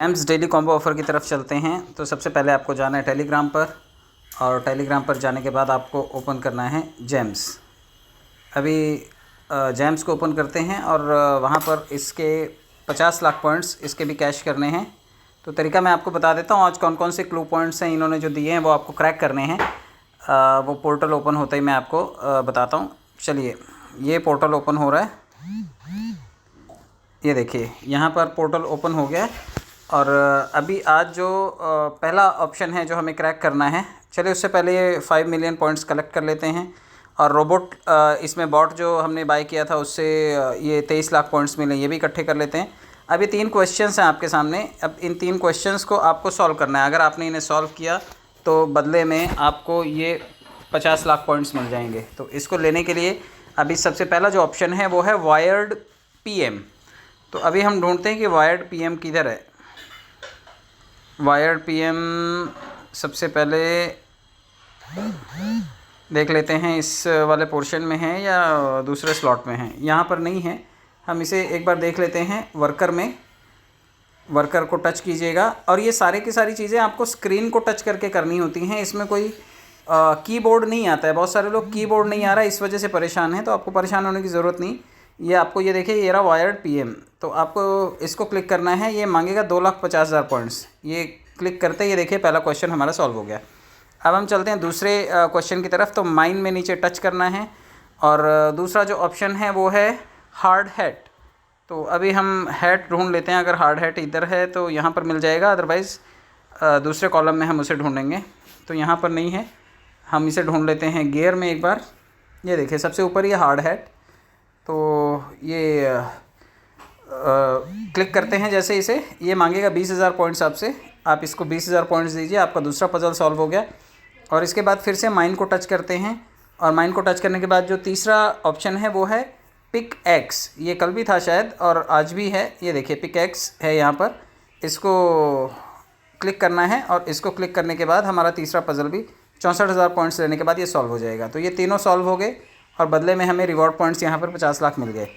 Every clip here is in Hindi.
जेम्स डेली कॉम्बो ऑफ़र की तरफ चलते हैं। तो सबसे पहले आपको जाना है टेलीग्राम पर, और टेलीग्राम पर जाने के बाद आपको ओपन करना है जेम्स। अभी जेम्स को ओपन करते हैं और वहाँ पर इसके 50 लाख पॉइंट्स इसके भी कैश करने हैं। तो तरीका मैं आपको बता देता हूँ आज कौन कौन से क्लू पॉइंट्स हैं इन्होंने जो दिए हैं वो आपको क्रैक करने हैं। वो पोर्टल ओपन होते ही मैं आपको बताता हूँ। चलिए, ये पोर्टल ओपन हो रहा है, ये देखिए यहाँ पर पोर्टल ओपन हो गया है। और अभी आज जो पहला ऑप्शन है जो हमें क्रैक करना है, चलिए उससे पहले ये 5 मिलियन पॉइंट्स कलेक्ट कर लेते हैं। और रोबोट इसमें बॉट जो हमने बाय किया था उससे ये 23 लाख पॉइंट्स मिले, ये भी इकट्ठे कर लेते हैं। अभी 3 क्वेश्चंस हैं आपके सामने। अब इन 3 क्वेश्चंस को आपको सॉल्व करना है। अगर आपने इन्हें सॉल्व किया तो बदले में आपको ये 50 लाख पॉइंट्स मिल जाएंगे। तो इसको लेने के लिए अभी सबसे पहला जो ऑप्शन है वो है वायर्ड पीएम। तो अभी हम ढूंढते हैं कि वायर्ड पीएम किधर है। वायर्ड पीएम सबसे पहले देख लेते हैं इस वाले पोर्शन में है या दूसरे स्लॉट में है। यहाँ पर नहीं है, हम इसे एक बार देख लेते हैं। वर्कर में, वर्कर को टच कीजिएगा और ये सारे की सारी चीज़ें आपको स्क्रीन को टच करके करनी होती हैं। इसमें कोई कीबोर्ड नहीं आता है। बहुत सारे लोग कीबोर्ड नहीं आ रहा है इस वजह से परेशान हैं, तो आपको परेशान होने की ज़रूरत नहीं। ये आपको ये देखिए, ये रहा वायर्ड पीएम। तो आपको इसको क्लिक करना है। ये मांगेगा 2,50,000 पॉइंट्स। ये क्लिक करते ये देखिए पहला क्वेश्चन हमारा सॉल्व हो गया। अब हम चलते हैं दूसरे क्वेश्चन की तरफ। तो माइन में नीचे टच करना है और दूसरा जो ऑप्शन है वो है हार्ड हैट। तो अभी हम हैट ढूंढ लेते हैं। अगर हार्ड हैट इधर है तो यहाँ पर मिल जाएगा, अदरवाइज़ दूसरे कॉलम में हम उसे ढूंढेंगे। तो यहाँ पर नहीं है, हम इसे ढूंढ लेते हैं गियर में एक बार। ये देखिए सबसे ऊपर ये हार्ड हैट। तो ये क्लिक करते हैं जैसे इसे, ये मांगेगा 20,000 पॉइंट्स आपसे। आप इसको 20,000 पॉइंट्स दीजिए, आपका दूसरा पजल सॉल्व हो गया। और इसके बाद फिर से माइन को टच करते हैं और माइन को टच करने के बाद जो तीसरा ऑप्शन है वो है पिक एक्स। ये कल भी था शायद और आज भी है। ये देखिए पिक एक्स है यहाँ पर, इसको क्लिक करना है और इसको क्लिक करने के बाद हमारा तीसरा पजल भी 64,000 पॉइंट्स लेने के बाद ये सॉल्व हो जाएगा। तो ये तीनों सॉल्व हो गए और बदले में हमें रिवॉर्ड पॉइंट्स यहाँ पर 50 लाख मिल गए।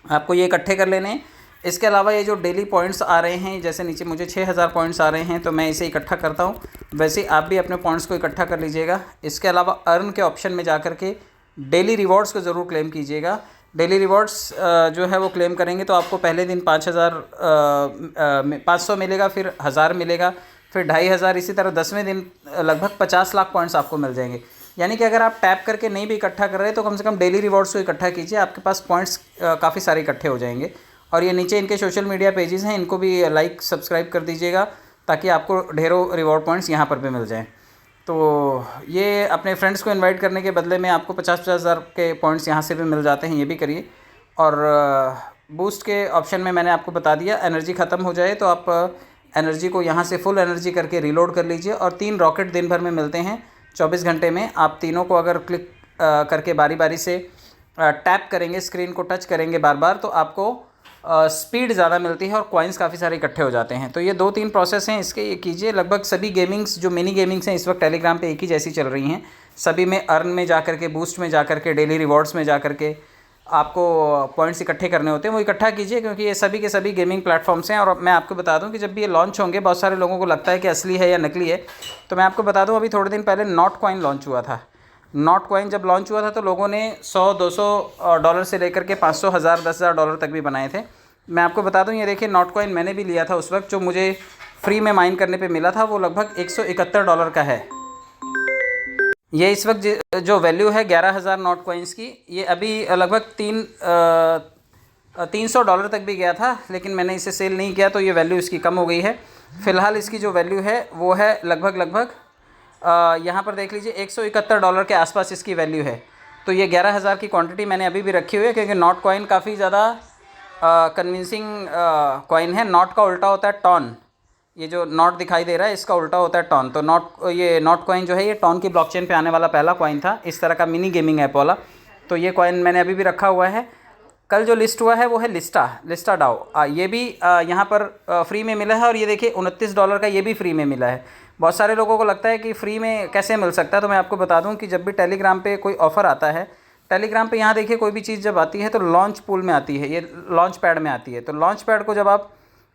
आपको ये इकट्ठे कर लेने हैं। इसके अलावा ये जो डेली पॉइंट्स आ रहे हैं, जैसे नीचे मुझे 6,000 पॉइंट्स आ रहे हैं तो मैं इसे इकट्ठा करता हूँ, वैसे आप भी अपने पॉइंट्स को इकट्ठा कर लीजिएगा। इसके अलावा अर्न के ऑप्शन में जा कर के डेली रिवॉर्ड्स को ज़रूर क्लेम कीजिएगा। डेली रिवॉर्ड्स जो है वो क्लेम करेंगे तो आपको पहले दिन 500 मिलेगा, फिर 1000 मिलेगा, फिर 2500, इसी तरह 10वें दिन लगभग 50 लाख पॉइंट्स आपको मिल जाएंगे। यानी कि अगर आप टैप करके नहीं भी इकट्ठा कर रहे तो कम से कम डेली रिवॉर्ड्स को इकट्ठा कीजिए, आपके पास पॉइंट्स काफ़ी सारे इकट्ठे हो जाएंगे। और ये नीचे इनके सोशल मीडिया पेजेस हैं, इनको भी लाइक सब्सक्राइब कर दीजिएगा ताकि आपको ढेरों रिवॉर्ड पॉइंट्स यहाँ पर भी मिल जाएँ। तो ये अपने फ्रेंड्स को इनवाइट करने के बदले में आपको 50-50 हज़ार के पॉइंट्स यहाँ से भी मिल जाते हैं, ये भी करिए। और बूस्ट के ऑप्शन में मैंने आपको बता दिया, एनर्जी ख़त्म हो जाए तो आप एनर्जी को यहाँ से फुल एनर्जी करके रीलोड कर लीजिए। और 3 रॉकेट दिन भर में मिलते हैं 24 घंटे में। आप तीनों को अगर क्लिक करके बारी बारी से टैप करेंगे, स्क्रीन को टच करेंगे बार बार, तो आपको स्पीड ज़्यादा मिलती है और कॉइन्स काफ़ी सारे इकट्ठे हो जाते हैं। तो ये 2-3 प्रोसेस हैं इसके, ये कीजिए। लगभग सभी गेमिंग्स जो मिनी गेमिंग्स हैं इस वक्त टेलीग्राम पे एक ही जैसी चल रही हैं। सभी में अर्न में जा कर के, बूस्ट में जा कर के, डेली रिवॉर्ड्स में जा कर के आपको पॉइंट्स इकट्ठे करने होते हैं, वो इकट्ठा कीजिए क्योंकि ये सभी के सभी गेमिंग प्लेटफॉर्म्स हैं। और मैं आपको बता दूं कि जब भी ये लॉन्च होंगे, बहुत सारे लोगों को लगता है कि असली है या नकली है, तो मैं आपको बता दूं अभी थोड़े दिन पहले नॉट कॉइन लॉन्च हुआ था। नॉट कॉइन जब लॉन्च हुआ था तो लोगों ने $100-200 से लेकर के $500, 1000, $10,000 तक भी बनाए थे। मैं आपको बता दूं, ये देखिए नॉट कॉइन मैंने भी लिया था उस वक्त, जो मुझे फ्री में माइन करने पे मिला था, वो लगभग $171 का है। ये इस वक्त जो वैल्यू है 11,000 नॉट कॉइन्स की, ये अभी लगभग $300 तक भी गया था, लेकिन मैंने इसे सेल नहीं किया तो ये वैल्यू इसकी कम हो गई है। फ़िलहाल इसकी जो वैल्यू है वो है लगभग यहाँ पर देख लीजिए $171 के आसपास इसकी वैल्यू है। तो ये 11,000 की क्वांटिटी मैंने अभी भी रखी हुई है क्योंकि नॉट कॉइन काफ़ी ज़्यादा कन्विंसिंग कॉइन है। नॉट का उल्टा होता है टॉन। ये जो नॉट दिखाई दे रहा है इसका उल्टा होता है टॉन। तो ये नॉट कॉइन जो है ये टॉन की ब्लॉकचेन पे आने वाला पहला कॉइन था, इस तरह का मिनी गेमिंग ऐप वाला। तो ये कॉइन मैंने अभी भी रखा हुआ है। कल जो लिस्ट हुआ है वो है लिस्टा डाओ। ये भी यहाँ पर फ्री में मिला है और ये देखिए $29 का ये भी फ्री में मिला है। बहुत सारे लोगों को लगता है कि फ्री में कैसे मिल सकता है, तो मैं आपको बता दूं कि जब भी टेलीग्राम पे कोई ऑफ़र आता है, टेलीग्राम पे यहाँ देखिए कोई भी चीज़ जब आती है तो लॉन्च पूल में आती है, ये लॉन्च पैड में आती है। तो लॉन्च पैड को जब आप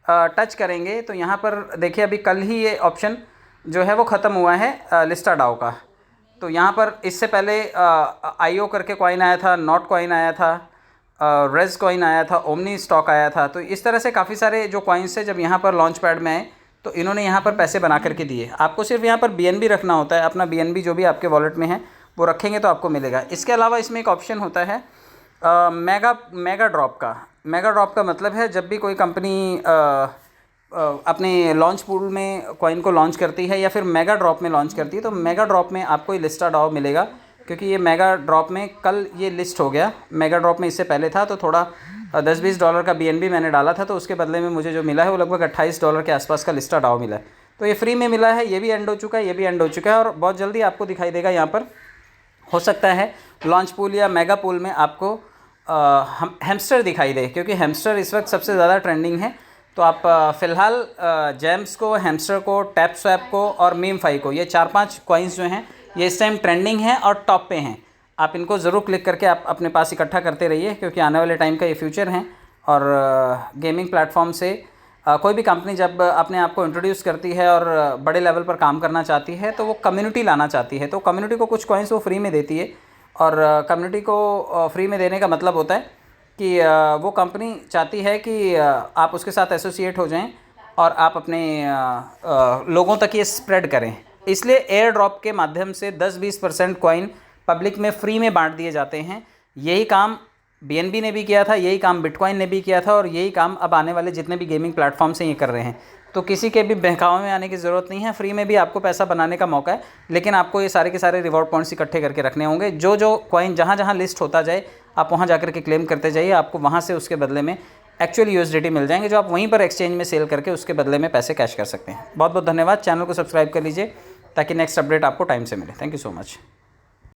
टच करेंगे तो यहाँ पर देखिए अभी कल ही ये ऑप्शन जो है वो ख़त्म हुआ है लिस्टा डाओ का। तो यहाँ पर इससे पहले IO करके कॉइन आया था, नॉट कॉइन आया था, रेज कॉइन आया था, ओमनी स्टॉक आया था। तो इस तरह से काफ़ी सारे जो कॉइन्स है जब यहाँ पर लॉन्च पैड में आए तो इन्होंने यहाँ पर पैसे बना करके दिए। आपको सिर्फ यहाँ पर BNB रखना होता है, अपना BNB जो भी आपके वॉलेट में है वो रखेंगे तो आपको मिलेगा। इसके अलावा इसमें एक ऑप्शन होता है मेगा ड्रॉप का। मेगा ड्रॉप का मतलब है जब भी कोई कंपनी अपने लॉन्च पूल में कॉइन को लॉन्च करती है या फिर मेगा ड्रॉप में लॉन्च करती है तो मेगा ड्रॉप में आपको ये लिस्टा डाओ मिलेगा, क्योंकि ये मेगा ड्रॉप में कल ये लिस्ट हो गया। मेगा ड्रॉप में इससे पहले था तो थोड़ा $10-20 का BNB मैंने डाला था, तो उसके बदले में मुझे जो मिला है वो लगभग $28 के आसपास का लिस्टा डाओ मिला है। तो ये फ्री में मिला है, ये भी एंड हो चुका है, ये भी एंड हो चुका है और बहुत जल्दी आपको दिखाई देगा। यहाँ पर हो सकता है लॉन्च पूल या मेगा पूल में आपको हैमस्टर दिखाई दे, क्योंकि हैमस्टर इस वक्त सबसे ज़्यादा ट्रेंडिंग है। तो आप फ़िलहाल जेम्स को, हैमस्टर को, टैप स्वैप को और मीम5 को, ये 4-5 कॉइन्स जो हैं ये इस टाइम ट्रेंडिंग हैं और टॉप पे हैं। आप इनको ज़रूर क्लिक करके आप अपने पास इकट्ठा करते रहिए, क्योंकि आने वाले टाइम का ये फ्यूचर हैं। और गेमिंग प्लेटफॉर्म से कोई भी कंपनी जब अपने आप को इंट्रोड्यूस करती है और बड़े लेवल पर काम करना चाहती है तो वो कम्युनिटी लाना चाहती है, तो कम्युनिटी को कुछ कॉइन्स वो फ्री में देती है। और कम्युनिटी को फ्री में देने का मतलब होता है कि वो कंपनी चाहती है कि आप उसके साथ एसोसिएट हो जाएं और आप अपने लोगों तक ये स्प्रेड करें। इसलिए एयर ड्रॉप के माध्यम से 10-20% कॉइन पब्लिक में फ्री में बांट दिए जाते हैं। यही काम BNB ने भी किया था, यही काम बिटकॉइन ने भी किया था और यही काम अब आने वाले जितने भी गेमिंग प्लेटफॉर्म्स हैं ये कर रहे हैं। तो किसी के भी बहकावे में आने की ज़रूरत नहीं है, फ्री में भी आपको पैसा बनाने का मौका है। लेकिन आपको ये सारे के सारे रिवॉर्ड पॉइंट्स इकट्ठे करके रखने होंगे। जो जो कॉइन जहाँ जहाँ लिस्ट होता जाए आप वहाँ जाकर के क्लेम करते जाइए, आपको वहाँ से उसके बदले में एक्चुअल USDT मिल जाएंगे, जो आप वहीं पर एक्सचेंज में सेल करके उसके बदले में पैसे कैश कर सकते हैं। बहुत बहुत धन्यवाद। चैनल को सब्सक्राइब कर लीजिए ताकि नेक्स्ट अपडेट आपको टाइम से मिले। Thank you so much.